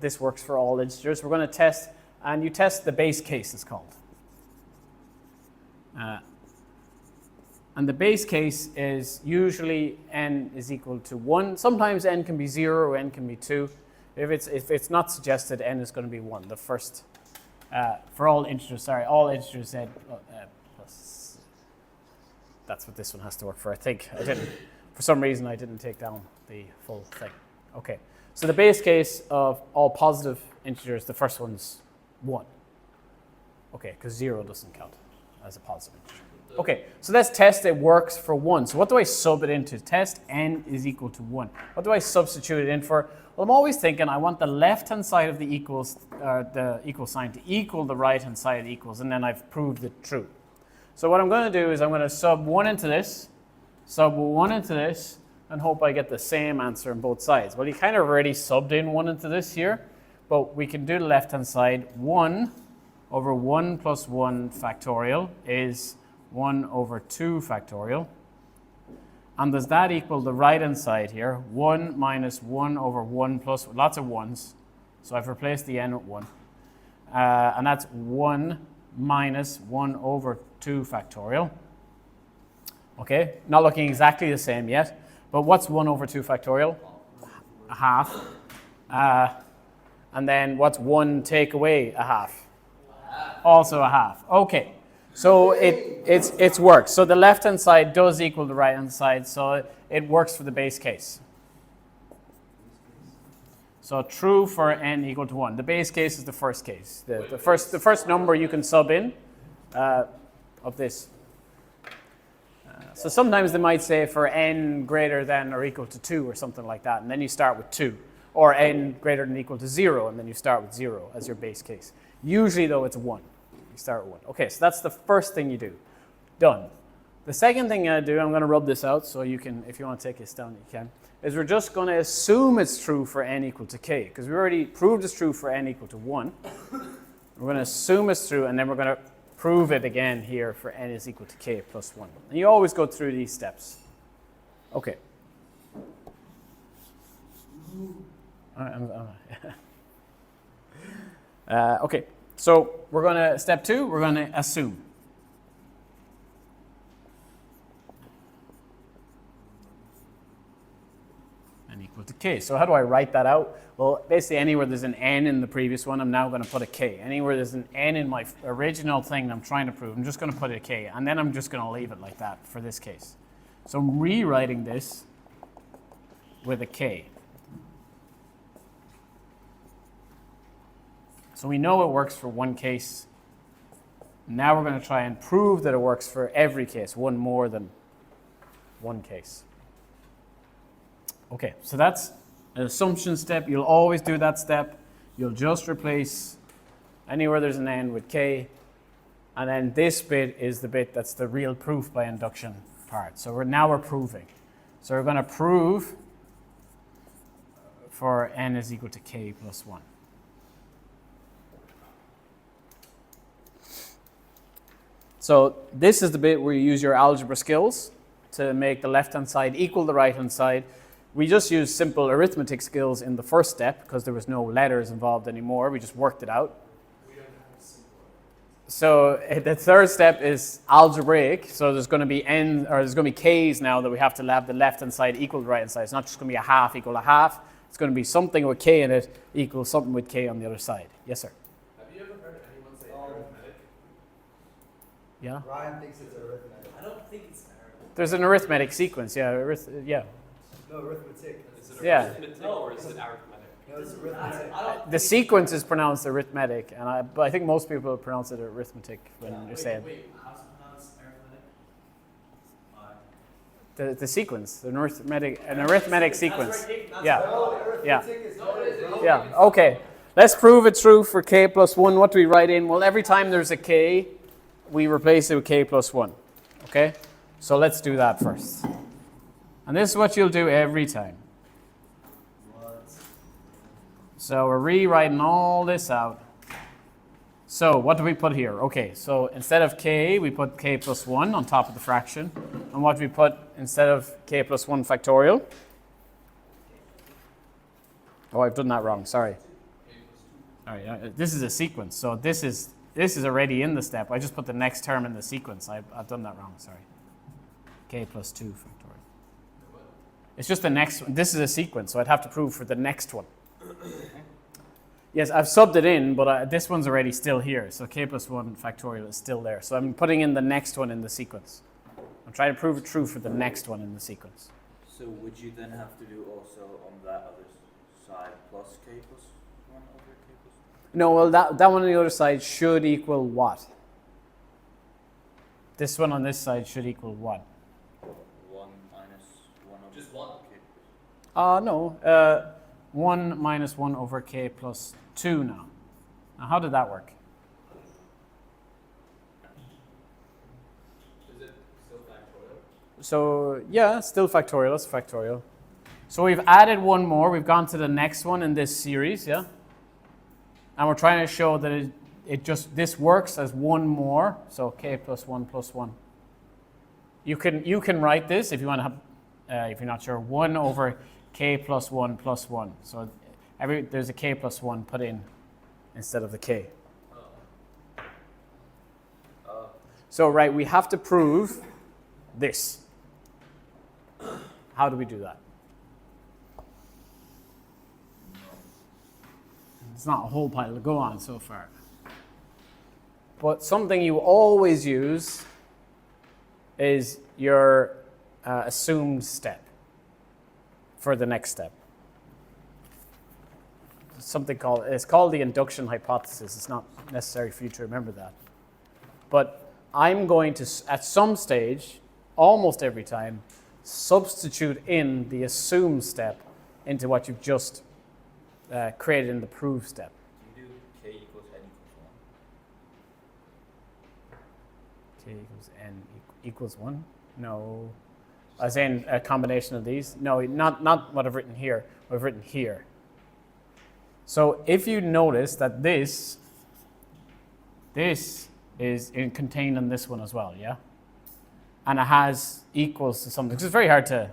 This works for all integers. We're going to test, and you test the base case, it's called. And the base case is usually n is equal to 1. Sometimes n can be 0 or n can be 2. If it's not suggested, n is going to be 1. The first, for all integers, all integers z plus. That's what this one has to work for, I think. I didn't, for some reason, I didn't take down the full thing. Okay, so the base case of all positive integers, the first one's 1. Okay, because 0 doesn't count as a positive integer. Okay, so let's test it works for 1. So what do I sub it into? Test n is equal to 1. What do I substitute it in for? Well, I'm always thinking I want the left-hand side of the equals, the equal sign to equal the right-hand side of the equals, and then I've proved it true. So what I'm going to do is I'm going to sub 1 into this, sub 1 into this, and hope I get the same answer on both sides. Well, you kind of already subbed in 1 into this here, but we can do the left-hand side. 1 over 1 plus 1 factorial is 1 over 2 factorial. And does that equal the right-hand side here? 1 minus 1 over 1 plus, lots of 1s. So I've replaced the n with 1. And that's 1 minus 1 over 2 factorial. Okay, not looking exactly the same yet. But what's 1 over 2 factorial? A half. And then what's 1 take away a half? Also a half. Okay. So it's worked. So the left-hand side does equal the right-hand side, so it works for the base case. So true for n equal to 1. The base case is the first case. The first number you can sub in of this. So sometimes they might say for n greater than or equal to 2 or something like that, and then you start with 2. Or n greater than or equal to 0, and then you start with 0 as your base case. Usually, though, it's 1. Start with 1. Okay, so that's the first thing you do. Done. The second thing I do, I'm going to rub this out so you can, if you want to take this down, you can, is we're just going to assume it's true for n equal to k, because we already proved it's true for n equal to 1. We're going to assume it's true, and then we're going to prove it again here for n is equal to k plus 1. And you always go through these steps. Okay. Okay. So we're going to, step 2, we're going to assume. N equal to k. So how do I write that out? Well, basically anywhere there's an n in the previous one, I'm now going to put a k. Anywhere there's an n in my original thing I'm trying to prove, I'm just going to put a k. And then I'm just going to leave it like that for this case. So I'm rewriting this with a k. So we know it works for one case. Now we're going to try and prove that it works for every case, one more than one case. Okay, so that's an assumption step. You'll always do that step. You'll just replace anywhere there's an n with k. And then this bit is the bit that's the real proof by induction part. So we're proving. So we're going to prove for n is equal to k plus 1. So this is the bit where you use your algebra skills to make the left-hand side equal the right-hand side. We just used simple arithmetic skills in the first step because there was no letters involved anymore. We just worked it out. So the third step is algebraic. So there's going to be there's going to be k's now that we have to have the left-hand side equal the right-hand side. It's not just going to be a half equal a half. It's going to be something with k in it equals something with k on the other side. Yes, sir. Yeah. Ryan thinks it's arithmetic. I don't think it's arithmetic. There's an arithmetic sequence, yeah. No, arithmetic. Is it Yeah. arithmetic or is it arithmetic? No, it's arithmetic. The sequence is pronounced arithmetic, but I think most people pronounce it arithmetic when you're saying. Wait, how's it pronounced arithmetic? The sequence, an arithmetic sequence. Yeah. Yeah. Yeah. Okay. Let's prove it true for k plus 1. What do we write in? Well, every time there's a k, we replace it with k plus 1. Okay? So let's do that first. And this is what you'll do every time. So we're rewriting all this out. So what do we put here? Okay, so instead of k, we put k plus 1 on top of the fraction. And what do we put instead of k plus 1 factorial? Oh, I've done that wrong, sorry. All right, this is a sequence, so this is already in the step. I just put the next term in the sequence. I've done that wrong, sorry. K plus 2 factorial. It's just the next one. This is a sequence, so I'd have to prove for the next one. Yes, I've subbed it in, but this one's already still here. So K plus 1 factorial is still there. So I'm putting in the next one in the sequence. I'm trying to prove it true for the next one in the sequence. So would you then have to do also on that other side plus K plus 1 over K plus 1? No, well, that one on the other side should equal what? This one on this side should equal what? 1 minus 1 over Just 1. K plus No. 1 minus 1 over K plus 2 now. Now, how did that work? Is it still factorial? So, yeah, still factorial. That's factorial. So we've added one more. We've gone to the next one in this series, yeah? And we're trying to show that this works as one more. So K plus 1 plus 1. You can write this if you want to have, if you're not sure, 1 over K plus 1 plus 1. So there's a K plus 1 put in instead of the K. So, right, we have to prove this. How do we do that? It's not a whole pile to go on so far. But something you always use is your assumed step for the next step. It's called the induction hypothesis. It's not necessary for you to remember that. But I'm going to, at some stage, almost every time, substitute in the assumed step into what you've just created in the prove step. Do you do K equals N equals 1? K equals N equals 1? No. As in a combination of these? No, not what I've written here. What I've written here. So if you notice that this is contained in this one as well, yeah? And it has equals to something. Because it's very hard to,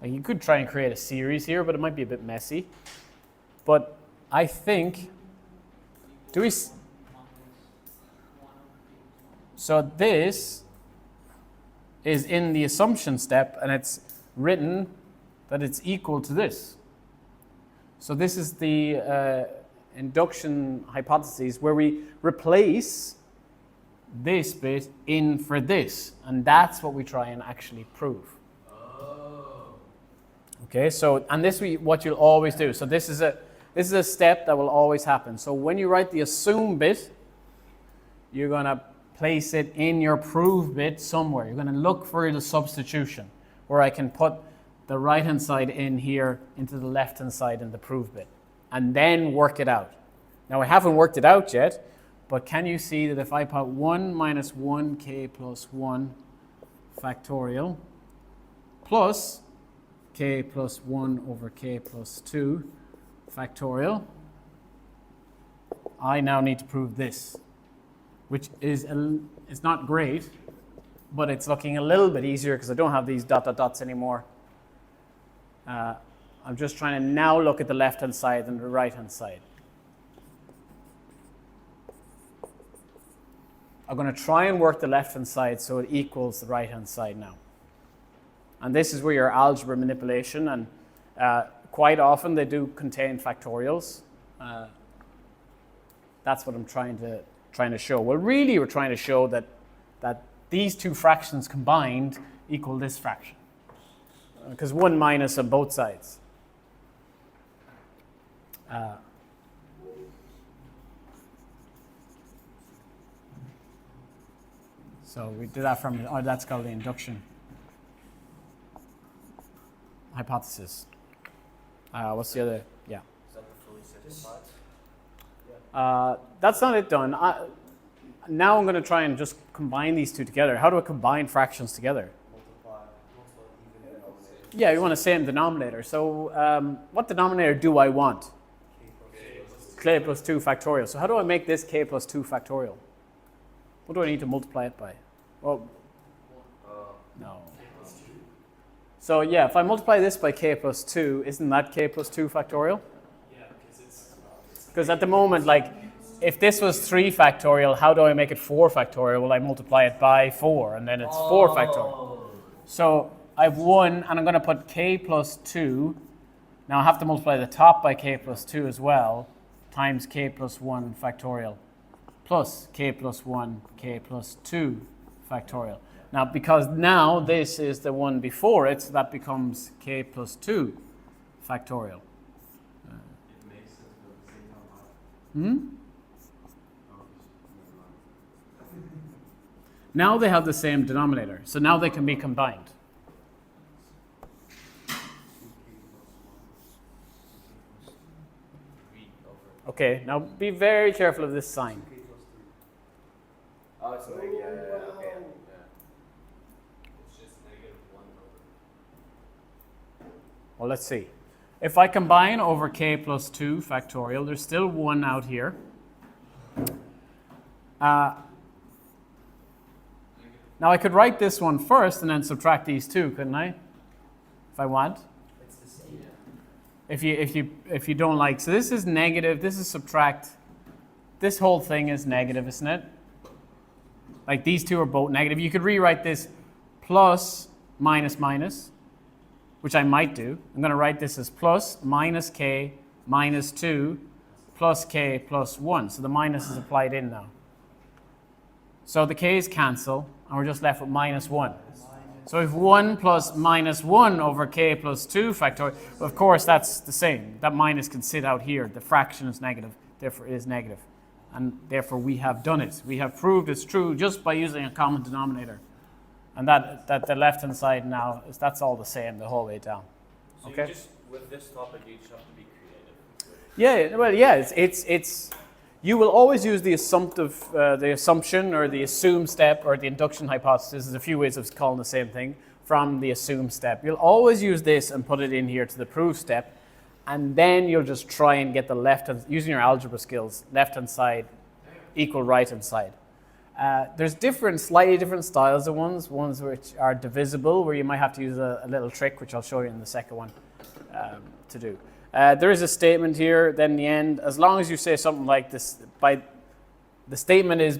you could try and create a series here, but it might be a bit messy. But I think, so this is in the assumption step, and it's written that it's equal to this. So this is the induction hypothesis where we replace this bit in for this, and that's what we try and actually prove. Okay, so, and this what you'll always do. So this is a step that will always happen. So when you write the assume bit, you're going to place it in your prove bit somewhere. You're going to look for the substitution where I can put the right-hand side in here into the left-hand side in the prove bit, and then work it out. Now, I haven't worked it out yet, but can you see that if I put 1 minus 1k plus 1 factorial plus k plus 1 over k plus 2 factorial, I now need to prove this, which is it's not great, but it's looking a little bit easier because I don't have these dot dot dots anymore. I'm just trying to now look at the left-hand side and the right-hand side. I'm going to try and work the left-hand side so it equals the right-hand side now. And this is where your algebra manipulation, and quite often they do contain factorials. That's what I'm trying to show. Well, really we're trying to show that these two fractions combined equal this fraction. Because 1 minus on both sides. So we did that from, that's called the induction hypothesis. What's the other? Yeah. Is that the fully simplified? That's not it done. Now I'm going to try and just combine these two together. How do I combine fractions together? Yeah, you want a same denominator. So what denominator do I want? K plus 2 factorial. So how do I make this k plus 2 factorial? What do I need to multiply it by? Well, no. So yeah, if I multiply this by k plus 2, isn't that k plus 2 factorial? Yeah, because it's Because at the moment, like, if this was 3 factorial, how do I make it 4 factorial? Well, I multiply it by 4, and then it's 4 factorial. So I have 1, and I'm going to put k plus 2. Now I have to multiply the top by k plus 2 as well, times k plus 1 factorial, plus k plus 1, k plus 2 factorial. Now, because now this is the one before it, so that becomes k plus 2 factorial. It makes sense, but at the same time, Hmm? Now they have the same denominator, so now they can be combined. Okay, now be very careful of this sign. Oh, it's like, yeah, okay. Yeah. It's just negative 1 over. Well, let's see. If I combine over k plus 2 factorial, there's still 1 out here. Now I could write this one first and then subtract these two, couldn't I? If I want. It's the same. If you don't like, so this is negative, this is subtract. This whole thing is negative, isn't it? Like these two are both negative. You could rewrite this plus minus minus, which I might do. I'm going to write this as plus minus k minus 2 plus k plus 1. So the minus is applied in now. So the k's cancel, and we're just left with minus 1. So if 1 plus minus 1 over k plus 2 factorial, well, of course that's the same. That minus can sit out here. The fraction is negative, therefore it is negative. And therefore we have done it. We have proved it's true just by using a common denominator. And that the left-hand side now, that's all the same the whole way down. So Okay. you just, with this topic, you just have to be creative. Yeah, well, yeah, it's you will always use the assumption or the assume step or the induction hypothesis. There's a few ways of calling the same thing from the assume step. You'll always use this and put it in here to the prove step, and then you'll just try and get the left-hand, using your algebra skills, left-hand side equal right-hand side. There's slightly different styles of ones which are divisible, where you might have to use a little trick, which I'll show you in the second one to do. There is a statement here, then the end, as long as you say something like this, the statement is,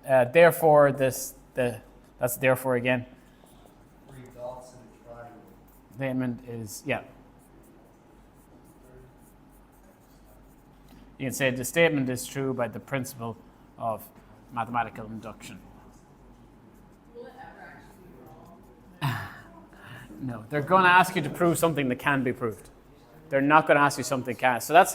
therefore, that's therefore again. 3 dots in a triangle. Statement is, yeah. You can say the statement is true by the principle of mathematical induction. Will it ever actually be wrong? No, they're going to ask you to prove something that can be proved. They're not going to ask you something can't. So that's